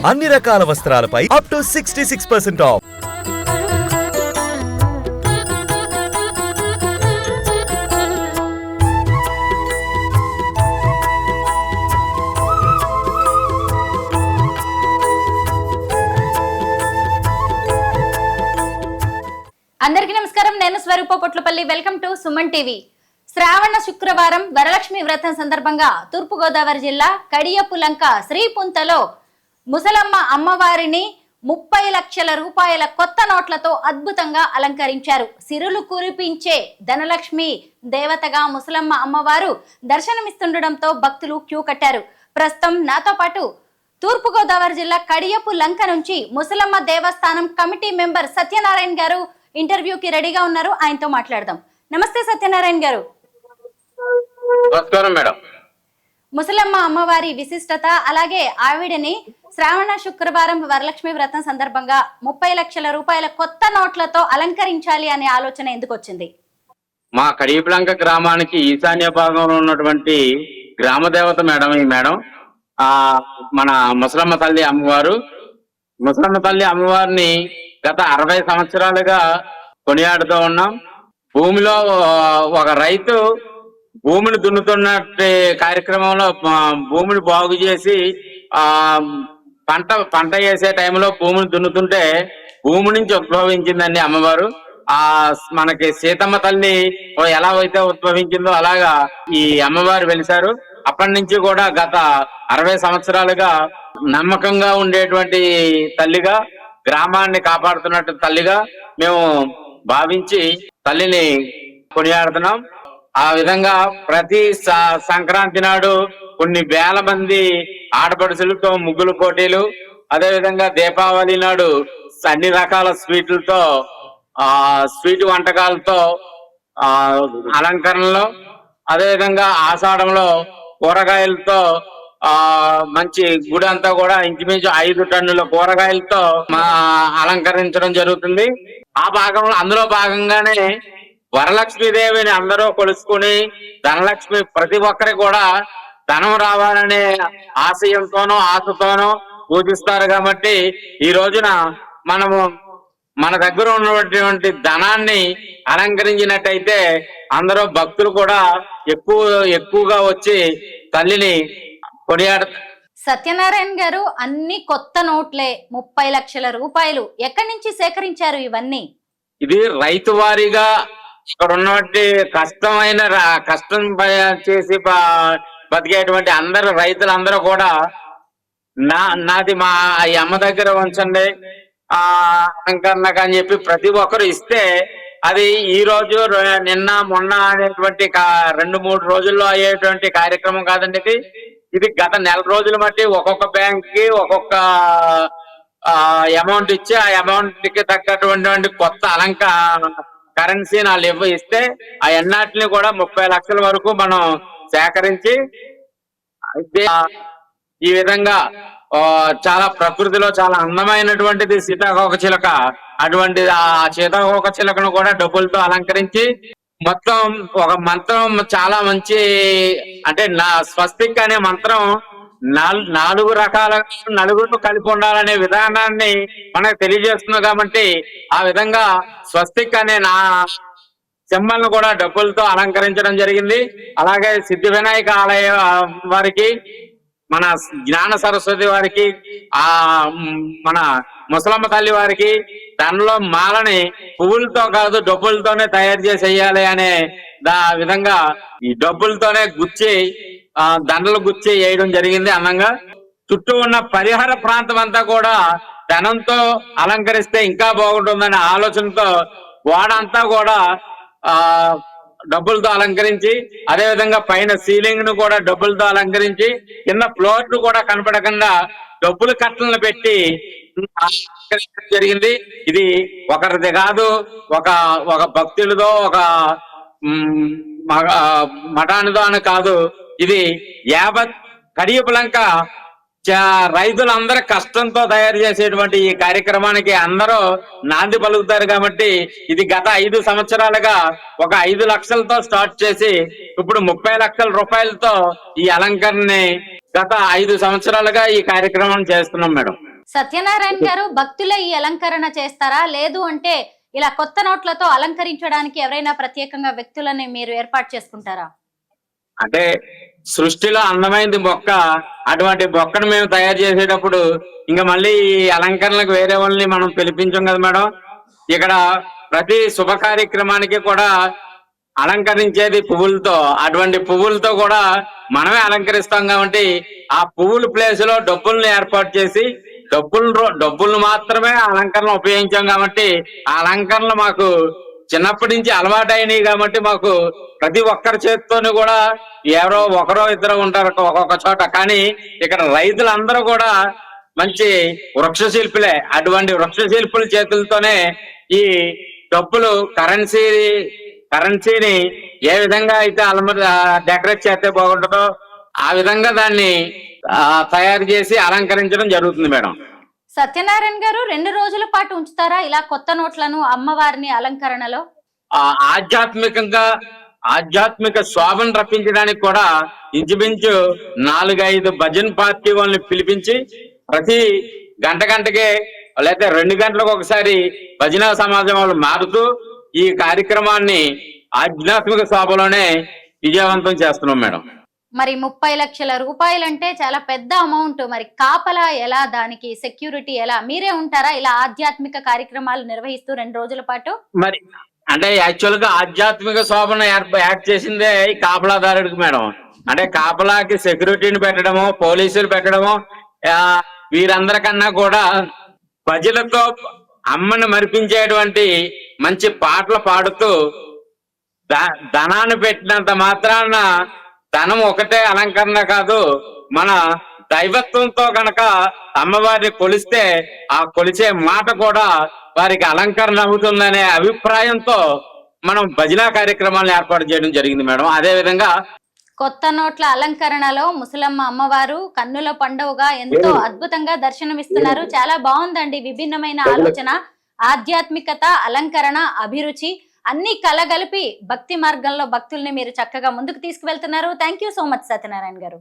అన్ని రకాల వస్త్రాలపై up to 66% of. అందరికీ నమస్కారం. నేను Swarupa Potlapalli. Welcome to Suman TV. శ్రావణ శుక్రవారం వరలక్ష్మి వ్రతం సందర్భంగా తూర్పుగోదావరి జిల్లా కడియపులంక శ్రీపుంతలో ముసలమ్మ అమ్మవారిని 30 లక్షల రూపాయల కొత్త నోట్లతో అద్భుతంగా అలంకరించారు. సిరులు కురిపించే ధనలక్ష్మి దేవతగా ముసలమ్మ అమ్మవారు దర్శనమిస్తుండటంతో భక్తులు క్యూ కట్టారు. ప్రస్తుతం నాతో పాటు తూర్పుగోదావరి జిల్లా కడియపులంక నుంచి ముసలమ్మ దేవస్థానం కమిటీ మెంబర్ సత్యనారాయణ గారు ఇంటర్వ్యూకి రెడీగా ఉన్నారు. ఆయనతో మాట్లాడదాం. నమస్తే సత్యనారాయణ గారు. నమస్కారం మేడం. ముసలమ్మ అమ్మవారి విశిష్టత, అలాగే ఆవిడని శ్రావణ శుక్రవారం వరలక్ష్మి వ్రతం సందర్భంగా 30 లక్షల రూపాయల కొత్త నోట్లతో అలంకరించాలి అనే ఆలోచన ఎందుకు వచ్చింది? మా కడియపులంక గ్రామానికి ఈశాన్య భాగంలో ఉన్నటువంటి గ్రామ దేవత మేడం ఈ మేడం. మన ముసలమ్మ తల్లి అమ్మవారు. ముసలమ్మ తల్లి అమ్మవారిని గత 60 సంవత్సరాలుగా కొనియాడుతూ ఉన్నాం. భూమిలో ఒక రైతు భూమిని దున్నుతున్న కార్యక్రమంలో భూమిని బాగు చేసి పంట వేసే టైంలో భూమిని దున్నుతుంటే భూమి నుంచి ఉద్భవించిందండి అమ్మవారు. మనకి సీతమ్మ తల్లి ఎలా అయితే ఉద్భవించిందో అలాగా ఈ అమ్మవారు వెలిశారు. అప్పటి నుంచి కూడా గత 60 సంవత్సరాలుగా నమ్మకంగా ఉండేటువంటి తల్లిగా, గ్రామాన్ని కాపాడుతున్నట్టు తల్లిగా మేము భావించి తల్లిని కొనియాడుతున్నాం. ఆ విధంగా ప్రతి సంక్రాంతి నాడు కొన్ని వేల మంది ఆడపడుచులతో ముగ్గులు పోటీలు, అదే విధంగా దీపావళి నాడు అన్ని రకాల స్వీట్లతో స్వీట్ వంటకాలతో అలంకరణలో, అదే విధంగా ఆషాఢంలో కూరగాయలతో మంచి గుడి అంతా కూడా ఇంచుమించు 5 టన్నుల కూరగాయలతో అలంకరించడం జరుగుతుంది. ఆ భాగంలో అందులో భాగంగానే వరలక్ష్మీదేవిని అందరూ కొలుసుకుని ధనలక్ష్మి ప్రతి ఒక్కరి కూడా ధనం రావాలనే ఆశయంతోనూ ఆశతోనూ పూజిస్తారు. కాబట్టి ఈ రోజున మనము మన దగ్గర ఉన్నటువంటి ధనాన్ని అలంకరించినట్టయితే అందరూ భక్తులు కూడా ఎక్కువగా వచ్చి తల్లిని కొనియాడతారు. సత్యనారాయణ గారు, అన్ని కొత్త నోట్లే, 30 లక్షల రూపాయలు ఎక్కడి నుంచి సేకరించారు ఇవన్నీ? ఇది రైతు వారీగా ఇక్కడ ఉన్నటువంటి కష్టం చేసి బతికేటువంటి అందరు రైతులందరూ కూడా నాది మా అమ్మ దగ్గర ఉంచండి అలంకరణకు అని చెప్పి ప్రతి ఒక్కరు ఇస్తే అది ఈ రోజు నిన్న మొన్న అనేటువంటి 2-3 రోజుల్లో అయ్యేటువంటి కార్యక్రమం కాదండి. ఇది గత నెల రోజుల బట్టి ఒక్కొక్క బ్యాంక్ కి ఒక్కొక్క అమౌంట్ ఇచ్చి ఆ అమౌంట్ కి తగ్గటువంటి కొత్త కరెన్సీ ఇస్తే ఆ ఎన్నాటిని కూడా 30 లక్షల వరకు మనం సేకరించి ఈ విధంగా చాలా ప్రకృతిలో చాలా అందమైనటువంటిది సీతాకోక చిలక. అటువంటి ఆ సీతాకోక చిలకను కూడా డబ్బులతో అలంకరించి మొత్తం ఒక మంత్రం చాలా మంచి, అంటే స్వస్తిక్ అనే మంత్రం 4 రకాల నలుగురు కలిపి ఉండాలనే విధానాన్ని మనకు తెలియజేస్తుంది. కాబట్టి ఆ విధంగా స్వస్తిక్ అనే సింబల్ ను కూడా డబ్బులతో అలంకరించడం జరిగింది. అలాగే సిద్ధి వినాయక ఆలయ వారికి, మన జ్ఞాన సరస్వతి వారికి, మన ముసలమ్మ తల్లి వారికి దానిలో మాలని పువ్వులతో కాదు డబ్బులతోనే తయారు చేసి వేయాలి అనే విధంగా ఈ డబ్బులతోనే గుచ్చి దండలు గుచ్చి వేయడం జరిగింది అందంగా. చుట్టూ ఉన్న పరిసర ప్రాంతం అంతా కూడా ధనంతో అలంకరిస్తే ఇంకా బాగుంటుందనే ఆలోచనతో గోడ అంతా కూడా డబ్బులతో అలంకరించి, అదే విధంగా పైన సీలింగ్ ను కూడా డబ్బులతో అలంకరించి, కింద ఫ్లోర్ ను కూడా కనపడకుండా డబ్బులు కట్టలను పెట్టి జరిగింది. ఇది ఒకరిది కాదు, ఒక భక్తులదో ఒక మఠానిదో అని కాదు. ఇది యావత్ కడియపులంక రైతులందరూ కష్టంతో తయారు చేసేటువంటి ఈ కార్యక్రమానికి అందరూ నాంది పలుకుతారు. కాబట్టి ఇది గత 5 సంవత్సరాలుగా ఒక 5 లక్షలతో స్టార్ట్ చేసి ఇప్పుడు 30 లక్షల రూపాయలతో ఈ అలంకరణని గత 5 సంవత్సరాలుగా ఈ కార్యక్రమం చేస్తున్నాం మేడం. సత్యనారాయణ గారు, భక్తులే ఈ అలంకరణ చేస్తారా, లేదు అంటే ఇలా కొత్త నోట్లతో అలంకరించడానికి ఎవరైనా ప్రత్యేకంగా వ్యక్తులని మీరు ఏర్పాటు చేసుకుంటారా? అంటే సృష్టిలో అందమైంది మొక్క, అటువంటి మొక్కను మేము తయారు చేసేటప్పుడు ఇంకా మళ్ళీ ఈ అలంకరణలకు వేరే వాళ్ళని మనం పిలిపించాం కదా మేడం. ఇక్కడ ప్రతి శుభ కార్యక్రమానికి కూడా అలంకరించేది పువ్వులతో, అటువంటి పువ్వులతో కూడా మనమే అలంకరిస్తాం కాబట్టి ఆ పువ్వుల ప్లేస్ లో డబ్బుల్ని ఏర్పాటు చేసి డబ్బులను మాత్రమే అలంకరణ ఉపయోగించాం కాబట్టి ఆ అలంకరణలు మాకు చిన్నప్పటి నుంచి అలవాటైనవి కాబట్టి మాకు ప్రతి ఒక్కరి చేతితోని కూడా ఎవరో ఒకరో ఇద్దరు ఉంటారు ఒక్కొక్క చోట, కానీ ఇక్కడ రైతులందరూ కూడా మంచి వృక్ష శిల్పులే. అటువంటి వృక్ష శిల్పుల చేతులతోనే ఈ డబ్బులు కరెన్సీని ఏ విధంగా అయితే డెకరేట్ చేస్తే బాగుంటుందో ఆ విధంగా దాన్ని తయారు చేసి అలంకరించడం జరుగుతుంది మేడం. సత్యనారాయణ గారు, 2 రోజుల పాటు ఉంచుతారా ఇలా కొత్త నోట్లను అమ్మవారిని అలంకరణలో? ఆధ్యాత్మిక శోభను రప్పించడానికి కూడా ఇంచుమించు 4-5 భజన్ పార్టీ వాళ్ళని పిలిపించి ప్రతి గంటకే లేకపోతే 2 గంటలకు ఒకసారి భజన సమాజం వాళ్ళు మారుతూ ఈ కార్యక్రమాన్ని ఆధ్యాత్మిక శోభలోనే విజయవంతం చేస్తున్నాం మేడం. మరి 30 లక్షల రూపాయలంటే చాలా పెద్ద అమౌంట్. మరి కాపలా ఎలా, దానికి సెక్యూరిటీ ఎలా, మీరే ఉంటారా ఇలా ఆధ్యాత్మిక కార్యక్రమాలు నిర్వహిస్తూ 2 రోజుల పాటు? మరి అంటే యాక్చువల్ గా ఆధ్యాత్మిక శోభను యాడ్ చేసిందే ఈ కాపలాదారుడికి మేడం. అంటే కాపలాకి సెక్యూరిటీని పెట్టడము, పోలీసులు పెట్టడము, వీరందరికన్నా కూడా ప్రజలతో అమ్మని మరిపించేటువంటి మంచి పాటలు పాడుతూ ధనాన్ని పెట్టినంత మాత్రాన ధనం ఒకటే అలంకరణ కాదు, మన దైవత్వంతో గనక అమ్మవారిని కొలిస్తే ఆ కొలిచే మాట కూడా వారికి అలంకరణ అవుతుందనే అభిప్రాయంతో మనం భజన కార్యక్రమాలను ఏర్పాటు చేయడం జరిగింది మేడం. అదే విధంగా కొత్త నోట్ల అలంకరణలో ముసలమ్మ అమ్మవారు కన్నుల పండుగగా ఎంతో అద్భుతంగా దర్శనమిస్తున్నారు. చాలా బాగుందండి. విభిన్నమైన ఆలోచన, ఆధ్యాత్మికత, అలంకరణ, అభిరుచి అన్ని కలగలిపి భక్తి మార్గంలో భక్తుల్ని మీరు చక్కగా ముందుకు తీసుకువెళ్తున్నారు. Thank you so much Satyanarayana గారు.